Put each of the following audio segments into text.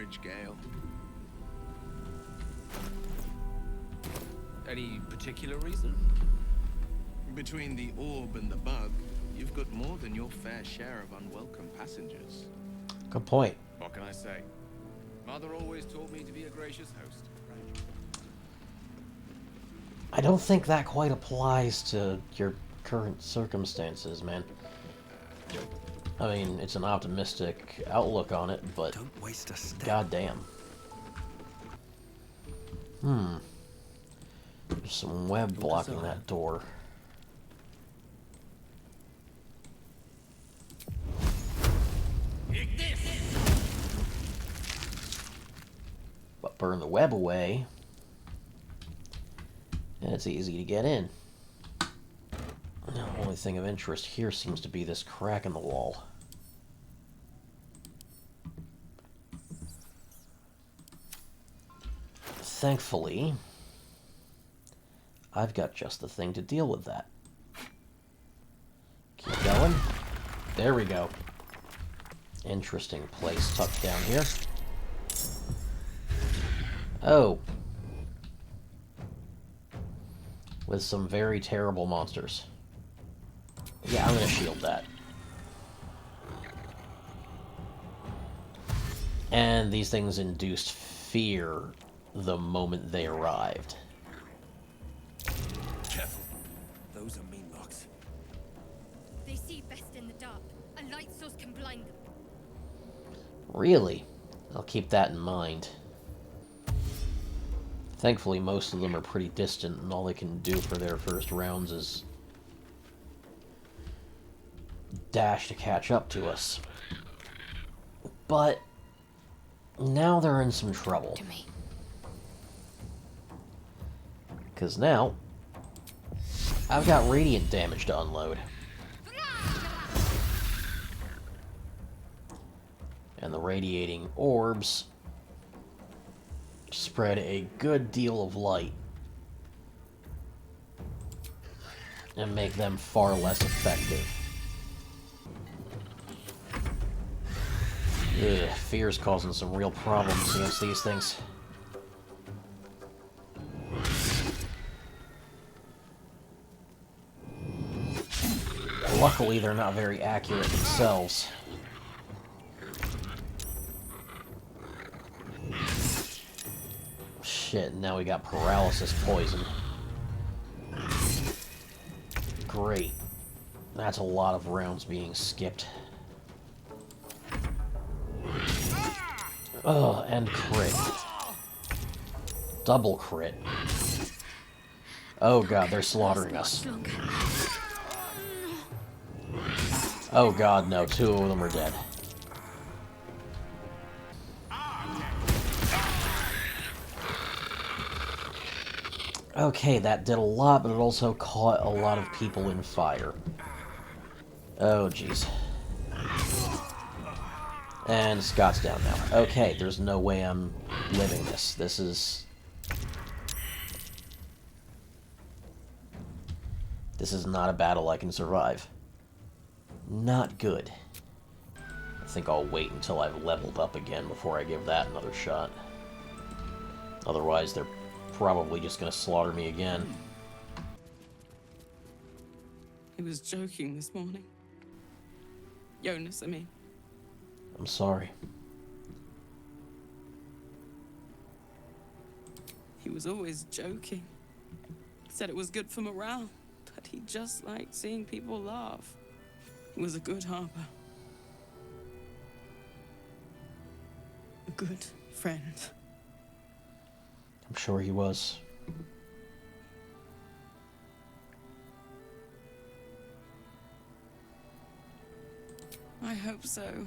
average gale. Any particular reason? Between the orb and the bug, you've got more than your fair share of unwelcome passengers. Good point. What can I say? Mother always taught me to be a gracious host. I don't think that quite applies to your current circumstances, man. I mean, it's an optimistic outlook on it, but Don't waste a step. goddamn. There's some web blocking that door. But burn the web away, and it's easy to get in. The only thing of interest here seems to be this crack in the wall. Thankfully, I've got just the thing to deal with that. Keep going. There we go. Interesting place tucked down here. Oh. With some very terrible monsters. Yeah, I'm gonna shield that. And these things induced fear the moment they arrived. Careful. Those are mean locks. They see best in the dark. A light source can blind them. Really? I'll keep that in mind. Thankfully, most of them are pretty distant, and all they can do for their first rounds is dash to catch up to us. But now they're in some trouble. To me. Because now I've got radiant damage to unload. And the radiating orbs spread a good deal of light and make them far less effective. Ugh, fear's causing some real problems against these things. Luckily, they're not very accurate themselves. Shit, now we got paralysis poison. Great. That's a lot of rounds being skipped. Ugh, and crit. Double crit. Oh god, they're slaughtering us. Oh god, no, two of them are dead. Okay, that did a lot, but it also caught a lot of people in fire. Oh, jeez. And Scott's down now. Okay, there's no way I'm living this. This is not a battle I can survive. Not good. I think I'll wait until I've leveled up again before I give that another shot. Otherwise, they're probably just gonna slaughter me again. He was joking this morning. Jonas, I mean. I'm sorry. He was always joking. Said it was good for morale, but he just liked seeing people laugh. He was a good harper. A good friend. I'm sure he was. I hope so.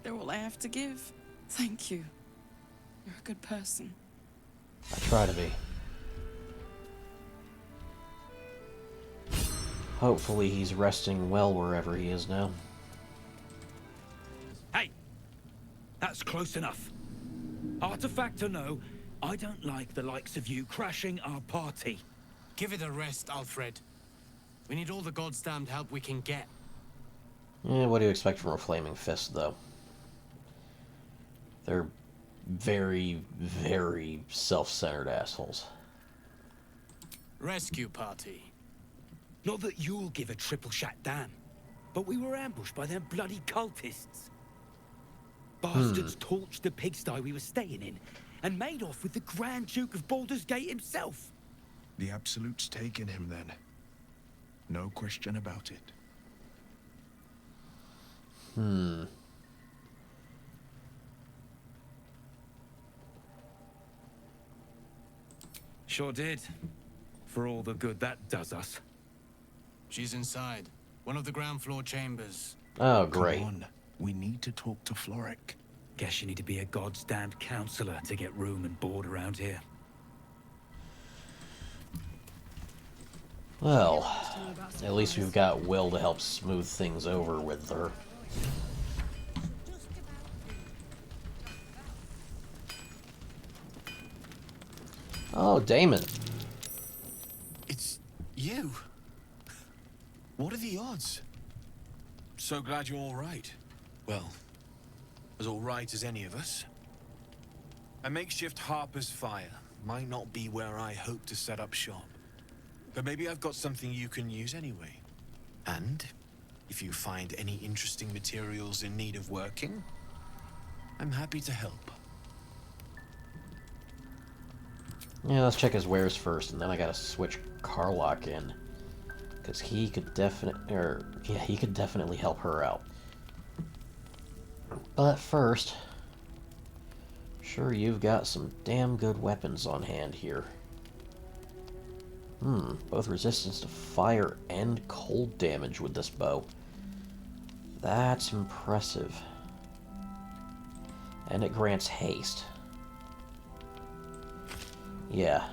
They're all I have to give. Thank you. You're a good person. I try to be. Hopefully he's resting well wherever he is now. Hey! That's close enough. Artifact or no, I don't like the likes of you crashing our party. Give it a rest, Alfred. We need all the goddamned help we can get. What do you expect from a flaming fist, though? They're very, very self-centered assholes. Rescue party. Not that you'll give a triple shot damn, but we were ambushed by them bloody cultists. Bastards torched the pigsty we were staying in and made off with the Grand Duke of Baldur's Gate himself. The Absolute's taken him then. No question about it. Sure did. For all the good that does us. She's inside. One of the ground floor chambers. Oh, great. Come on. We need to talk to Floric. Guess you need to be a goddamned counselor to get room and board around here. Well, at least we've got Will to help smooth things over with her. Oh, Damon. It's you. What are the odds? So glad you're all right. Well, as all right as any of us. A makeshift Harper's Fire might not be where I hope to set up shop. But maybe I've got something you can use anyway. And if you find any interesting materials in need of working, I'm happy to help. Yeah, let's check his wares first, and then I gotta switch Carlock in. Because he could definitely help her out. But first, sure you've got some damn good weapons on hand here. Both resistance to fire and cold damage with this bow. That's impressive. And it grants haste. Yeah.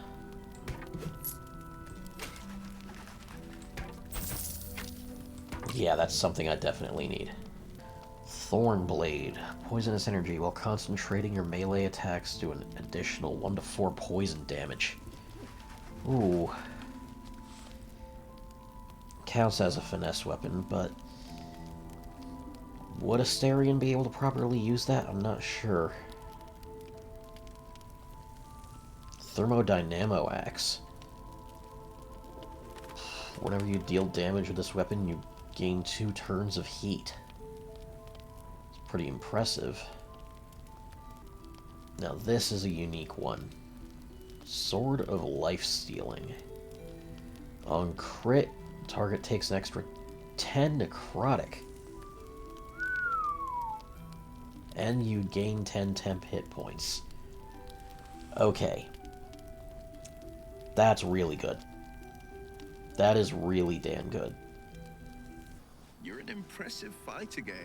Yeah, that's something I definitely need. Thorn Blade. Poisonous energy. While concentrating your melee attacks, do an additional 1 to 4 poison damage. Ooh. Counts as a finesse weapon, but would Asterion be able to properly use that? I'm not sure. Thermodynamo Axe. Whenever you deal damage with this weapon, you gain 2 turns of heat. It's pretty impressive. Now this is a unique one. Sword of Life Stealing. On crit, target takes an extra 10 necrotic. And you gain 10 temp hit points. Okay. That's really good. That is really damn good. You're an impressive fighter, Gale.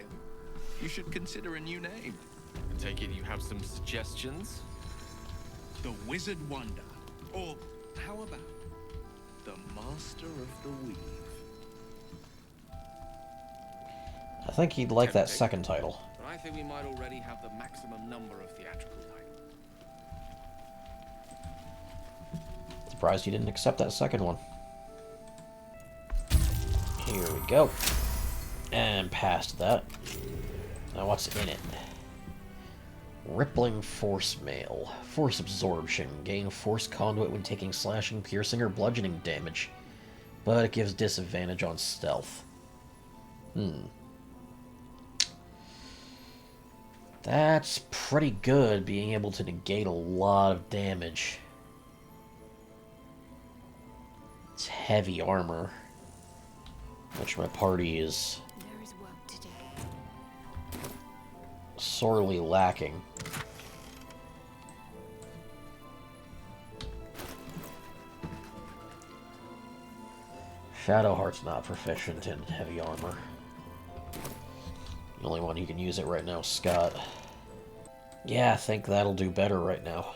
You should consider a new name. I take it you have some suggestions? The Wizard Wonder. Or how about the Master of the Weave? I think he'd like that Tempting. second title. But I think we might already have the maximum number of theatrical titles. Surprised you didn't accept that second one. Here we go. And past that. Now what's in it? Rippling Force Mail. Force Absorption. Gain Force Conduit when taking slashing, piercing, or bludgeoning damage. But it gives disadvantage on stealth. That's pretty good, being able to negate a lot of damage. It's heavy armor, which my party is There is work to do. sorely lacking. Shadowheart's not proficient in heavy armor. The only one who can use it right now is Scott. Yeah, I think that'll do better right now.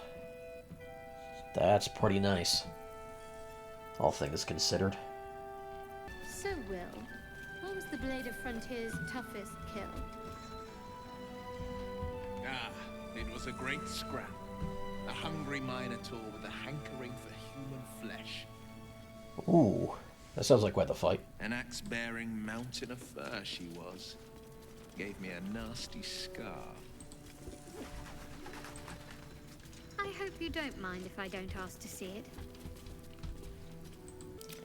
That's pretty nice. All things considered. So, Will, what was the Blade of Frontier's toughest kill? Ah, it was a great scrap. A hungry minotaur with a hankering for human flesh. Ooh, that sounds like quite the fight. An axe-bearing mountain of fur she was. Gave me a nasty scar. Hope you don't mind if I don't ask to see it.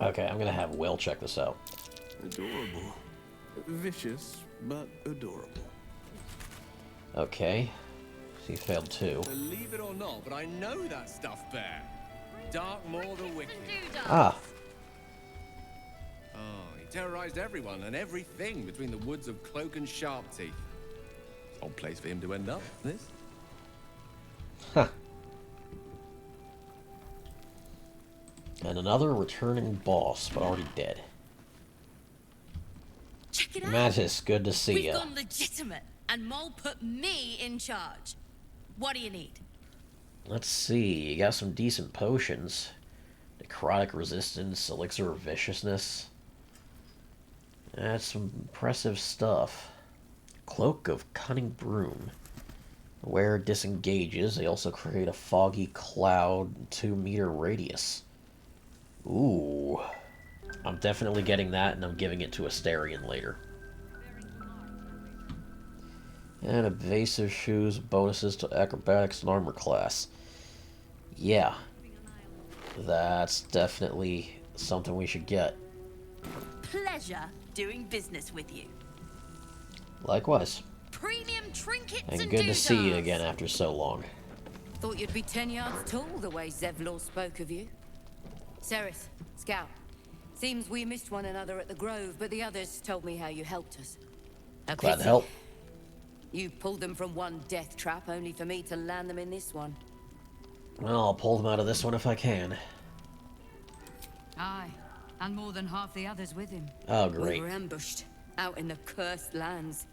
Okay, I'm gonna have Will check this out. Adorable. Vicious, but adorable. Okay. He failed too. Believe it or not, but I know that stuff, Bear. Dark Maw the Wicked. Ah. Oh, he terrorized everyone and everything between the woods of Cloak and Sharpteeth. Odd place for him to end up, this. Huh. And another returning boss, but already dead. Check it out. Mattis, good to see We've ya. gone legitimate, and Mole put me in charge. What do you need? Let's see, you got some decent potions. Necrotic resistance, elixir of viciousness. That's some impressive stuff. Cloak of Cunning Broom. Where it disengages, they also create a foggy cloud 2-meter radius. Ooh. I'm definitely getting that, and I'm giving it to Asterion later. And evasive shoes, bonuses to acrobatics and armor class. Yeah. That's definitely something we should get. Pleasure doing business with you. Likewise. Premium trinkets And good to see you doodads. again after so long. Thought you'd be 10 yards tall the way Zevlor spoke of you. Sereth, Scout. Seems we missed one another at the Grove, but the others told me how you helped us. A Glad to pity. help. You pulled them from one death trap, only for me to land them in this one. Well, I'll pull them out of this one if I can. Aye, and more than half the others with him. Oh, We great. were ambushed, out in the cursed lands.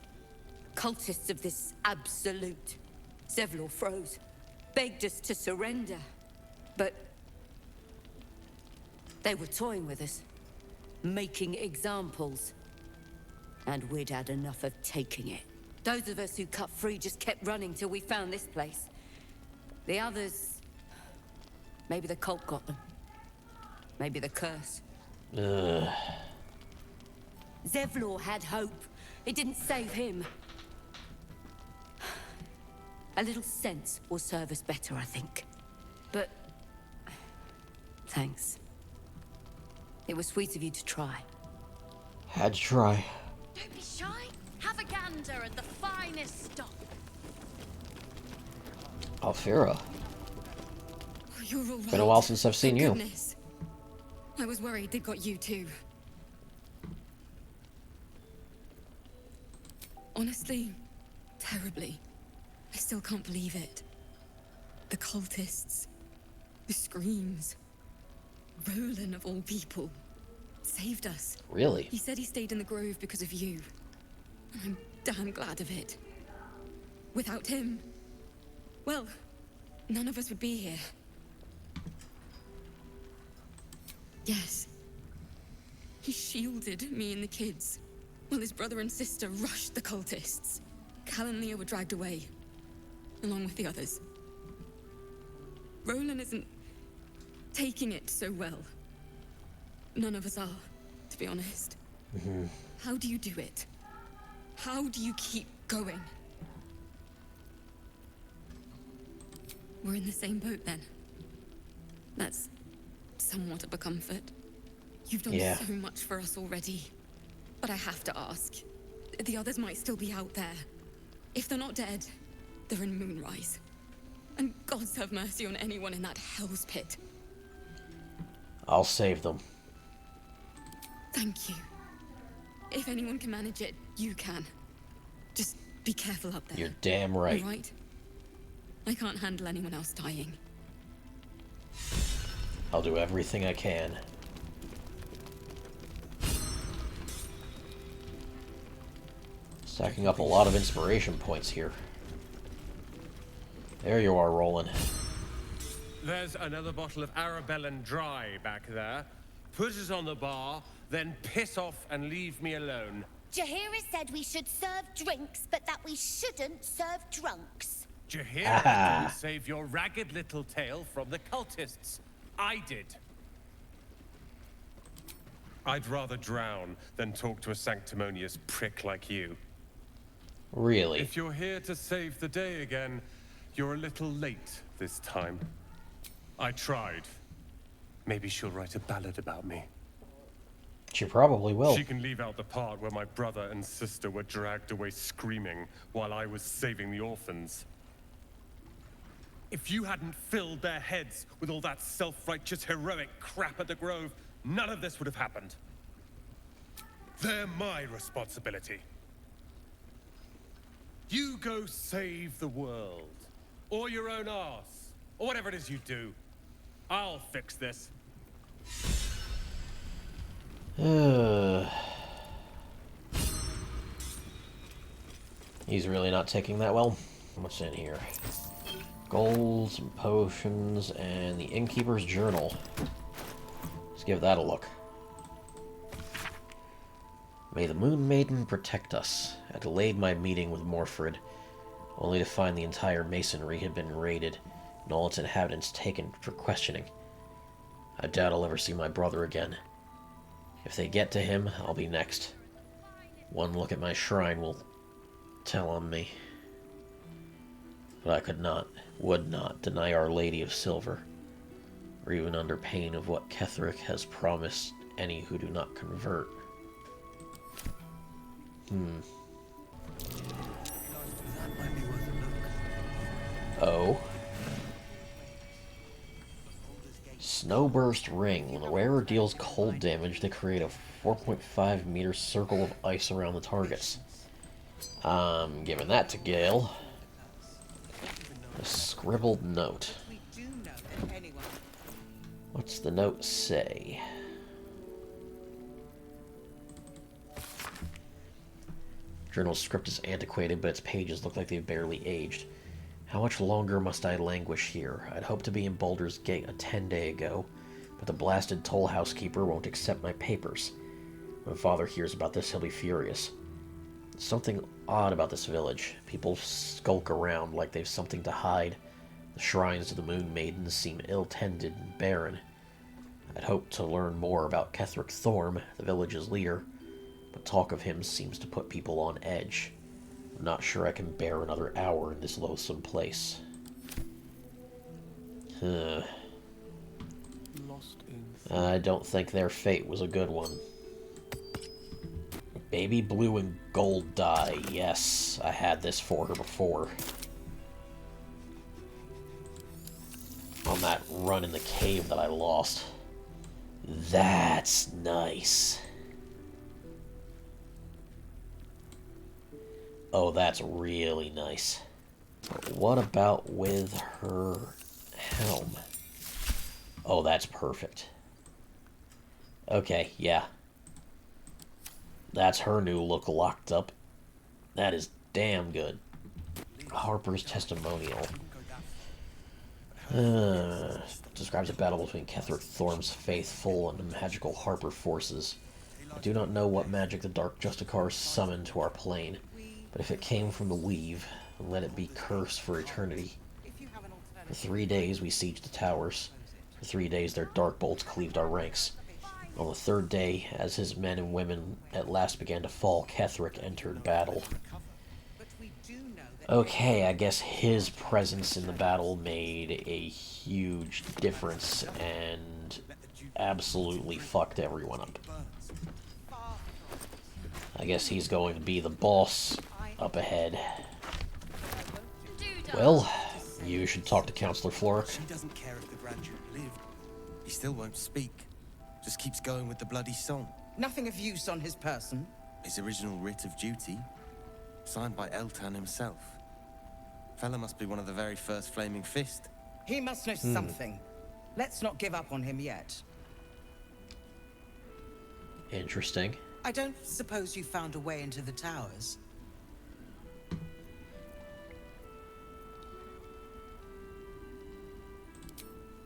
Cultists of this absolute. Zevlor froze, begged us to surrender. But they were toying with us, making examples. And we'd had enough of taking it. Those of us who cut free just kept running till we found this place. The others... maybe the cult got them. Maybe the curse. Ugh. Zevlor had hope. It didn't save him. A little sense will serve us better, I think. But... thanks. It was sweet of you to try. Had to try. Don't be shy. Have a gander at the finest stock. Alfira. Oh, you're all right. Been a while since I've seen Thank you. goodness. I was worried they'd got you too. Honestly, terribly. I still can't believe it. The cultists, the screams. Roland, of all people, saved us. Really? He said he stayed in the grove because of you. And I'm damn glad of it. Without him, well, none of us would be here. Yes. He shielded me and the kids, while his brother and sister rushed the cultists. Cal and Leo were dragged away, along with the others. Roland isn't taking it so well. None of us are, to be honest. How do you do it? How do you keep going? We're in the same boat then. That's somewhat of a comfort. You've done Yeah. so much for us already. But I have to ask. The others might still be out there. If they're not dead, they're in Moonrise. And gods have mercy on anyone in that hell's pit. I'll save them. Thank you. If anyone can manage it, you can. Just be careful up there. You're damn right. All right? I can't handle anyone else dying. I'll do everything I can. Stacking up a lot of inspiration points here. There you are, Roland. There's another bottle of Arabellan Dry back there. Put it on the bar, then piss off and leave me alone. Jahira said we should serve drinks, but that we shouldn't serve drunks. Jahira didn't save your ragged little tail from the cultists. I did. I'd rather drown than talk to a sanctimonious prick like you. Really? If you're here to save the day again, you're a little late this time. I tried. Maybe she'll write a ballad about me. She probably will. She can leave out the part where my brother and sister were dragged away screaming while I was saving the orphans. If you hadn't filled their heads with all that self-righteous, heroic crap at the Grove, none of this would have happened. They're my responsibility. You go save the world. Or your own arse. Or whatever it is you do. I'll fix this. He's really not taking that well. What's in here? Gold, some potions, and the innkeeper's journal. Let's give that a look. May the Moon Maiden protect us. I delayed my meeting with Morfred, only to find the entire masonry had been raided and all its inhabitants taken for questioning. I doubt I'll ever see my brother again. If they get to him, I'll be next. One look at my shrine will tell on me. But I could not, would not, deny Our Lady of Silver, or even under pain of what Ketheric has promised any who do not convert. Oh. Snowburst Ring. When the wearer deals cold damage, they create a 4.5 meter circle of ice around the targets. I'm giving that to Gale. A scribbled note. What's the note say? Journal's script is antiquated, but its pages look like they've barely aged. How much longer must I languish here? I'd hoped to be in Baldur's Gate a 10-day ago, but the blasted toll housekeeper won't accept my papers. When Father hears about this, he'll be furious. There's something odd about this village. People skulk around like they've something to hide. The shrines of the Moon Maidens seem ill-tended and barren. I'd hoped to learn more about Ketheric Thorm, the village's leader, but talk of him seems to put people on edge. I'm not sure I can bear another hour in this loathsome place. I don't think their fate was a good one. Baby blue and gold dye. Yes, I had this for her before. On that run in the cave that I lost. That's nice. Oh, that's really nice. But what about with her helm? Oh, that's perfect. Okay, yeah. That's her new look locked up. That is damn good. Harper's testimonial. Describes a battle between Ketheric Thorm's faithful and the magical Harper forces. I do not know what magic the Dark Justicar summoned to our plane, but if it came from the Weave, then let it be cursed for eternity. For 3 days we sieged the towers. For 3 days their dark bolts cleaved our ranks. On the third day, as his men and women at last began to fall, Ketheric entered battle. Okay, I guess his presence in the battle made a huge difference and absolutely fucked everyone up. I guess he's going to be the boss up ahead. Well, you should talk to Counselor Floric. She doesn't care if the Grand Duke lived. He still won't speak. Just keeps going with the bloody song. Nothing of use on his person. His original writ of duty, signed by Eltan himself. Fella must be one of the very first Flaming Fist. He must know something. Let's not give up on him yet. Interesting. I don't suppose you found a way into the towers?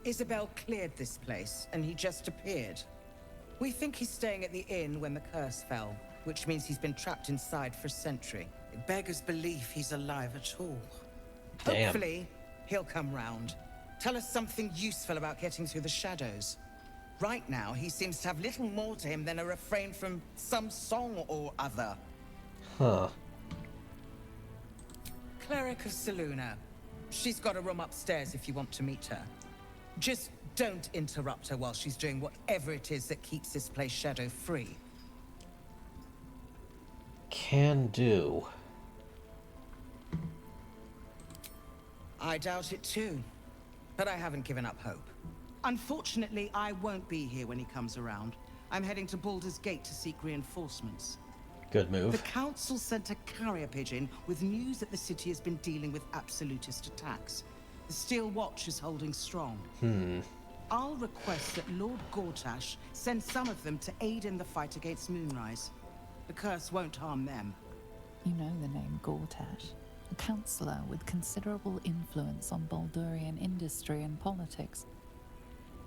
Isabel cleared this place, and he just appeared. We think he's staying at the inn when the curse fell, which means he's been trapped inside for a century. It beggars belief he's alive at all. Damn. Hopefully, he'll come round. Tell us something useful about getting through the shadows. Right now, he seems to have little more to him than a refrain from some song or other. Huh. Cleric of Selûne. She's got a room upstairs if you want to meet her. Just don't interrupt her while she's doing whatever it is that keeps this place shadow-free. Can do. I doubt it too, but I haven't given up hope. Unfortunately, I won't be here when he comes around. I'm heading to Baldur's Gate to seek reinforcements. Good move. The council sent a carrier pigeon with news that the city has been dealing with absolutist attacks. The Steel Watch is holding strong. I'll request that Lord Gortash send some of them to aid in the fight against Moonrise. The curse won't harm them. You know the name Gortash, a councillor with considerable influence on Baldurian industry and politics.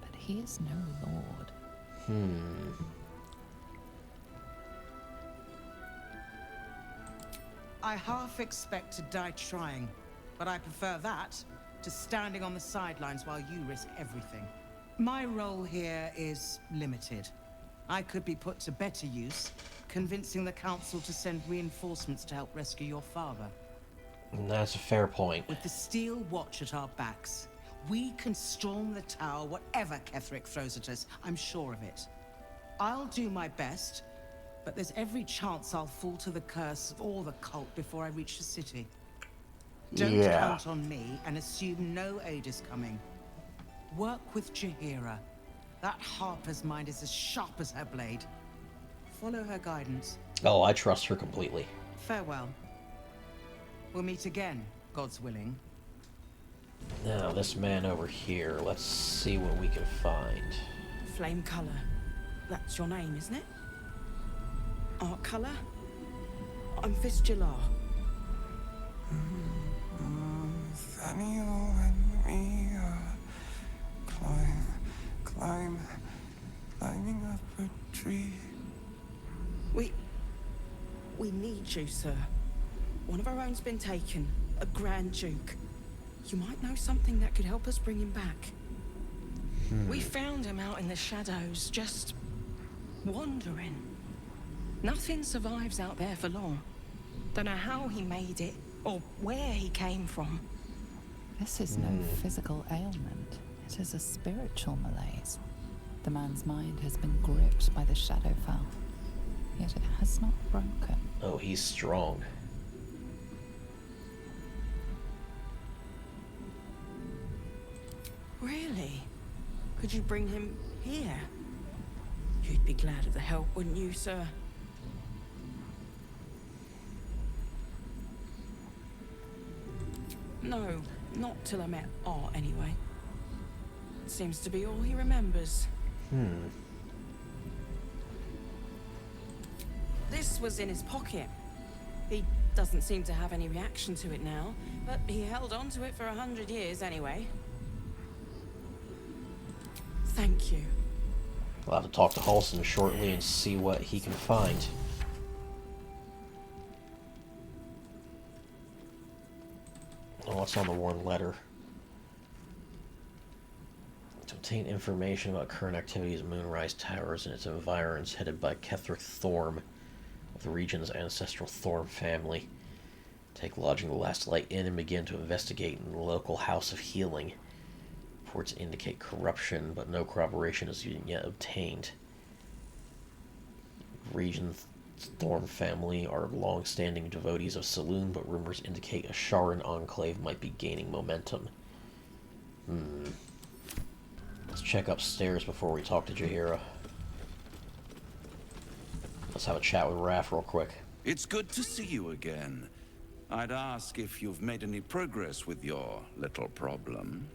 But he is no lord. I half expect to die trying, but I prefer that to standing on the sidelines while you risk everything. My role here is limited. I could be put to better use, convincing the council to send reinforcements to help rescue your father. That's a fair point. With the Steel Watch at our backs, we can storm the tower whatever Ketheric throws at us, I'm sure of it. I'll do my best, but there's every chance I'll fall to the curse or the cult before I reach the city. Don't count on me and assume no aid is coming. Work with Jaheira. That Harper's mind is as sharp as her blade. Follow her guidance. Oh, I trust her completely. Farewell. We'll meet again, God's willing. Now, this man over here, let's see what we can find. Flame color. That's your name, isn't it? Art color? I'm Fistular. Nathaniel and me climbing up a tree. We need you, sir. One of our own's been taken, a Grand Duke. You might know something that could help us bring him back. We found him out in the shadows, just wandering. Nothing survives out there for long. Don't know how he made it, or where he came from. This is no physical ailment. It is a spiritual malaise. The man's mind has been gripped by the Shadowfell, yet it has not broken. Oh, he's strong. Really? Could you bring him here? You'd be glad of the help, wouldn't you, sir? No, not till I met Art, anyway. Seems to be all he remembers. This was in his pocket. He doesn't seem to have any reaction to it now, but he held on to it for 100 years anyway. Thank you. We'll have to talk to Halson shortly and see what he can find. Oh, what's on the worn letter? To obtain information about current activities of Moonrise Towers and its environs, headed by Ketheric Thorm of the region's ancestral Thorm family. Take lodging the Last Light Inn and begin to investigate in the local House of Healing. Reports indicate corruption, but no corroboration is yet obtained. Region's Thorm family are long-standing devotees of Saloon, but rumors indicate a Sharan enclave might be gaining momentum. Let's check upstairs before we talk to Jaheira. Let's have a chat with Raph real quick. It's good to see you again. I'd ask if you've made any progress with your little problem,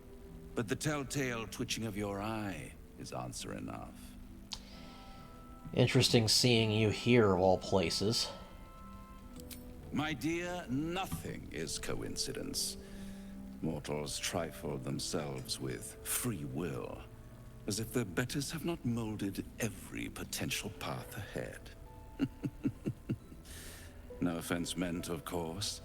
but the telltale twitching of your eye is answer enough. Interesting seeing you here, of all places. My dear, nothing is coincidence. Mortals trifle themselves with free will, as if their betters have not molded every potential path ahead. No offense meant, of course.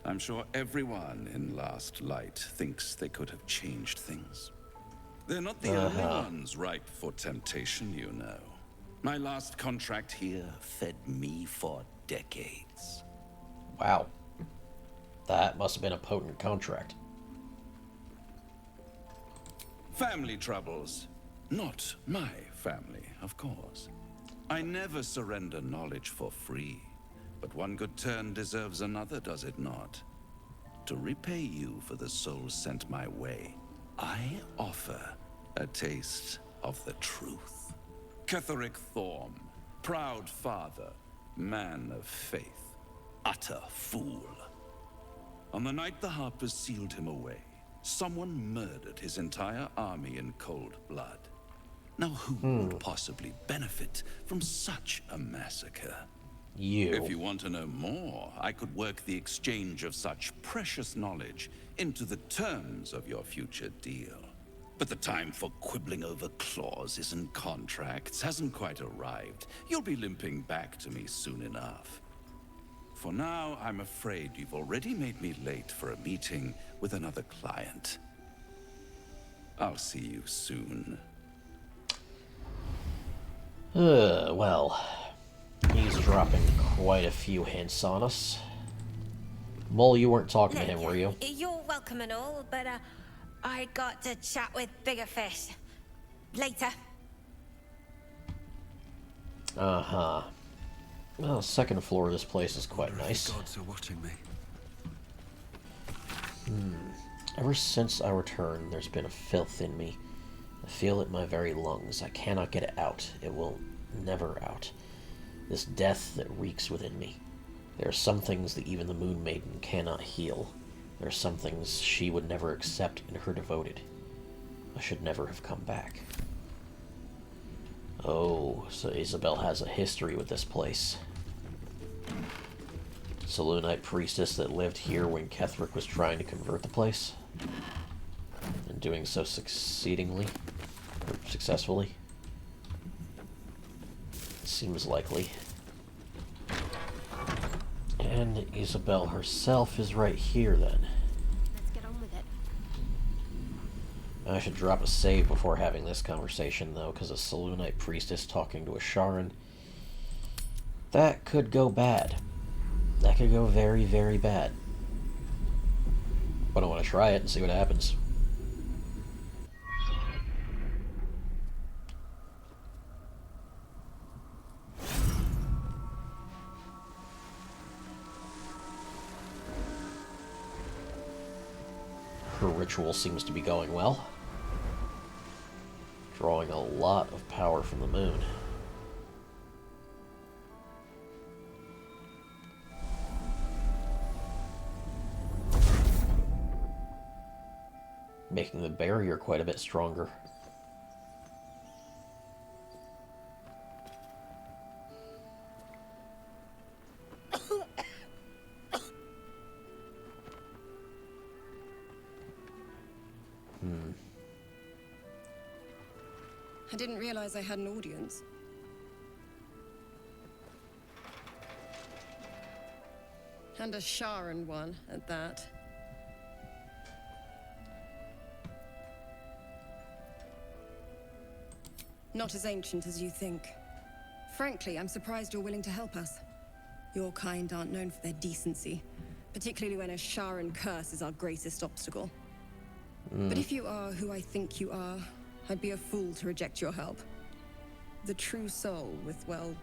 I'm sure everyone in Last Light thinks they could have changed things. They're not the only ones ripe for temptation, you know. My last contract here fed me for decades. Wow. That must have been a potent contract. Family troubles. Not my family, of course. I never surrender knowledge for free. But one good turn deserves another, does it not? To repay you for the souls sent my way, I offer a taste of the truth. Ketheric Thorm, proud father, man of faith, utter fool. On the night the Harpers sealed him away, someone murdered his entire army in cold blood. Now who would possibly benefit from such a massacre? You. If you want to know more, I could work the exchange of such precious knowledge into the terms of your future deal. But the time for quibbling over clauses and contracts hasn't quite arrived. You'll be limping back to me soon enough. For now, I'm afraid you've already made me late for a meeting with another client. I'll see you soon. Well, he's dropping quite a few hints on us. Mole, you weren't talking to him, were you? You're welcome and all, but I got to chat with bigger fish. Later. Uh-huh. Well, second floor of this place is quite nice. The gods are watching me. Ever since I returned, there's been a filth in me. I feel it in my very lungs. I cannot get it out. It will never out. This death that reeks within me. There are some things that even the Moon Maiden cannot heal. There are some things she would never accept in her devoted. I should never have come back. Oh, so Isabel has a history with this place. Selûnite priestess that lived here when Ketheric was trying to convert the place. And doing so succeedingly. Or successfully. Seems likely. And Isabel herself is right here then. Let's get on with it. I should drop a save before having this conversation, though, because a Selûnite priestess talking to a Sharan. That could go bad. That could go very, very bad. But I want to try it and see what happens. Her ritual seems to be going well. Drawing a lot of power from the moon. Making the barrier quite a bit stronger. I didn't realize I had an audience. And a Sharan one at that. Not as ancient as you think. Frankly, I'm surprised you're willing to help us. Your kind aren't known for their decency, particularly when a Sharan curse is our greatest obstacle. But if you are who I think you are, I'd be a fool to reject your help. The true soul with, well,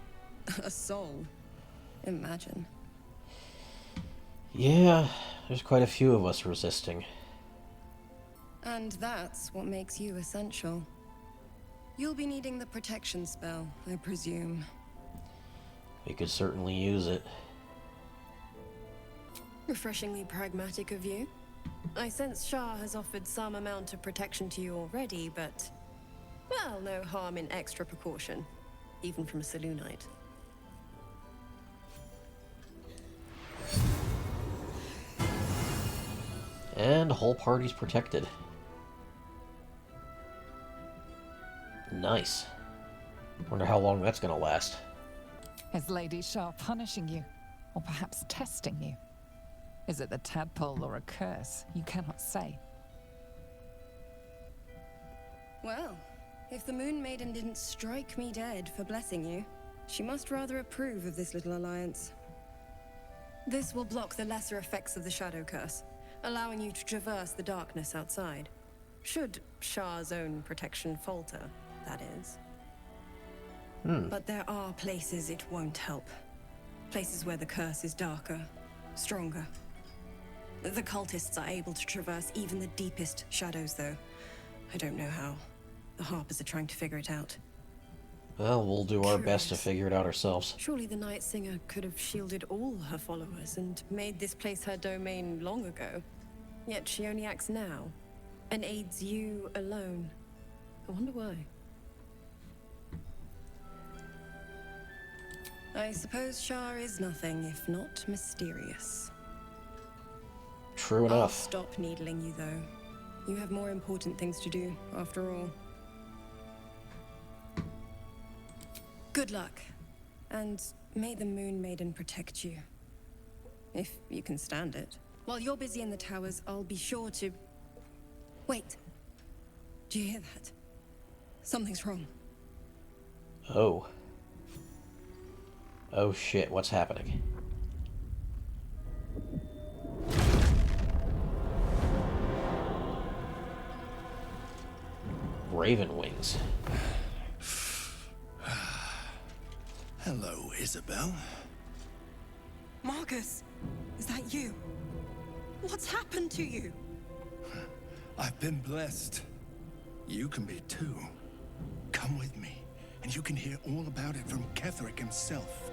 a soul. Imagine. Yeah, there's quite a few of us resisting. And that's what makes you essential. You'll be needing the protection spell, I presume. We could certainly use it. Refreshingly pragmatic of you. I sense Shah has offered some amount of protection to you already, but... well, no harm in extra precaution. Even from a Selûnite. And the whole party's protected. Nice. Wonder how long that's gonna last. Is Lady Shah punishing you? Or perhaps testing you? Is it the tadpole or a curse? You cannot say. Well, if the Moon Maiden didn't strike me dead for blessing you, she must rather approve of this little alliance. This will block the lesser effects of the Shadow Curse, allowing you to traverse the darkness outside. Should Shah's own protection falter, that is. But there are places it won't help. Places where the curse is darker, stronger. The cultists are able to traverse even the deepest shadows, though. I don't know how. The Harpers are trying to figure it out. Well, we'll do our best to figure it out ourselves. Surely the Night Singer could have shielded all her followers and made this place her domain long ago. Yet she only acts now, and aids you alone. I wonder why. I suppose Shah is nothing if not mysterious. True I'll enough. stop needling you, though. You have more important things to do, after all. Good luck, and may the Moon Maiden protect you. If you can stand it. While you're busy in the towers, I'll be sure to... Wait. Do you hear that? Something's wrong. Oh. Oh shit, what's happening? Raven wings. Hello, Isabel. Marcus, is that you? What's happened to you? I've been blessed. You can be too. Come with me, and you can hear all about it from Ketheric himself.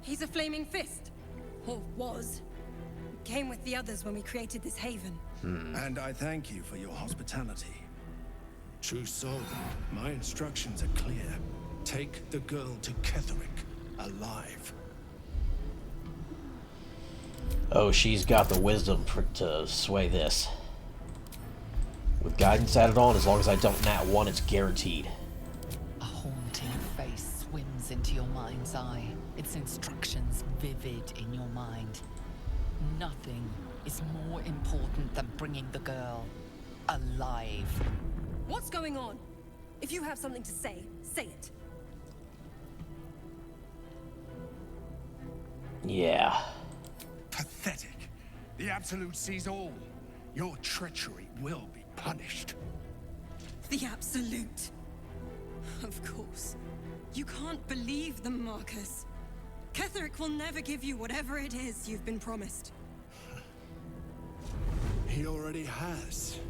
He's a flaming fist. Or was. Came with the others when we created this haven. And I thank you for your hospitality. True soul, my instructions are clear. Take the girl to Ketheric, alive. Oh, she's got the wisdom to sway this. With guidance added on, as long as I don't nat one, it's guaranteed. A haunting face swims into your mind's eye, its instructions vivid in your mind. Nothing is more important than bringing the girl alive. What's going on? If you have something to say, say it. Yeah. Pathetic. The Absolute sees all. Your treachery will be punished. The Absolute. Of course. You can't believe them, Marcus. Ketheric will never give you whatever it is you've been promised. He already has.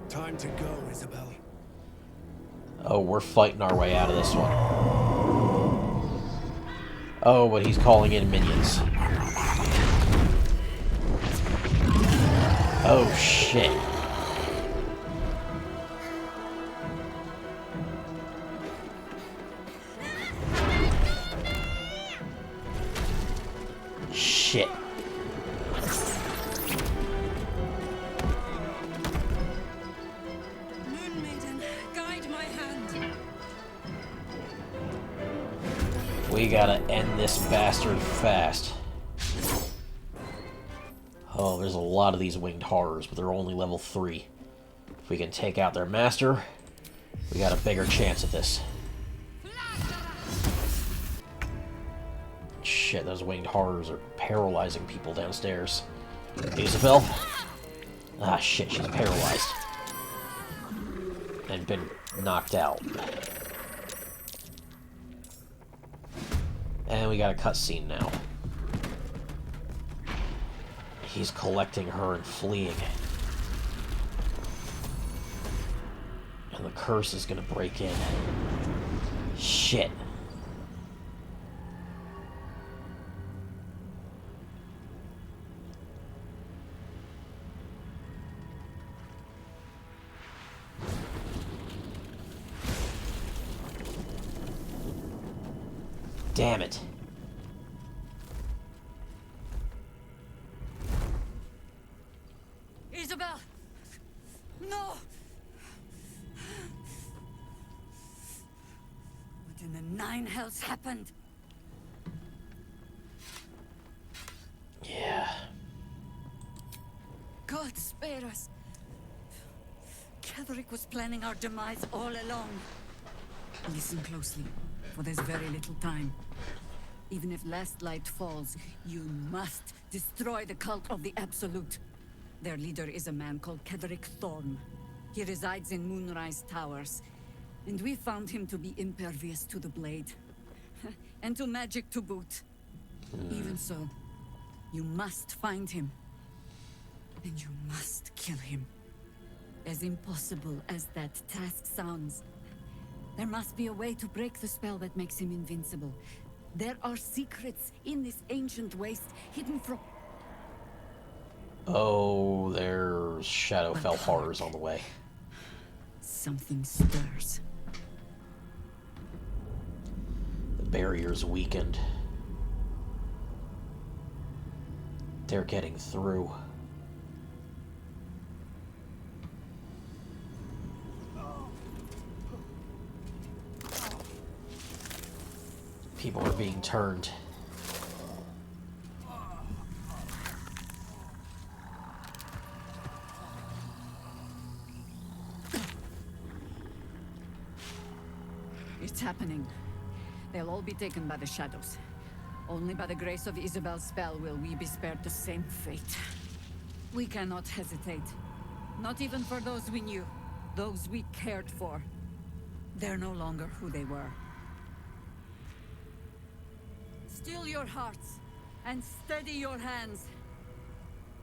Time to go, Isabel. Oh, we're fighting our way out of this one. Oh, but he's calling in minions. Oh, shit. Shit. Moon Maiden, guide my hand. We gotta end this bastard fast. Oh, there's a lot of these winged horrors, but they're only level 3. If we can take out their master, we got a bigger chance at this. Shit, those winged horrors are paralyzing people downstairs. Isabel? Ah, shit, she's paralyzed. And been knocked out. And we got a cutscene now. He's collecting her and fleeing. And the curse is gonna break in. Shit. Damn it. Isabel! No! What in the nine hells happened? Yeah. God spare us. Ketheric was planning our demise all along. Listen closely, for there's very little time. Even if last light falls, you must destroy the cult of the Absolute. Their leader is a man called Ketheric Thorn. He resides in Moonrise Towers, and we found him to be impervious to the blade. And to magic to boot. Even so, you must find him. And you must kill him. As impossible as that task sounds, there must be a way to break the spell that makes him invincible. There are secrets in this ancient waste hidden from... Oh, there's Shadowfell horrors on the way. Something stirs. The barrier's weakened. They're getting through. People are being turned. It's happening. They'll all be taken by the shadows. Only by the grace of Isabel's spell will we be spared the same fate. We cannot hesitate. Not even for those we knew. Those we cared for. They're no longer who they were. Still your hearts, and steady your hands.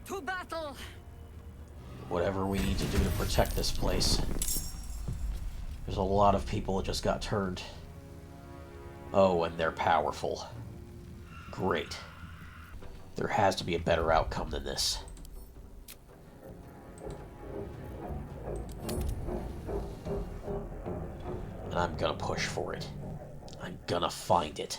To battle! Whatever we need to do to protect this place. There's a lot of people that just got turned. Oh, and they're powerful. Great. There has to be a better outcome than this. And I'm gonna push for it. I'm gonna find it.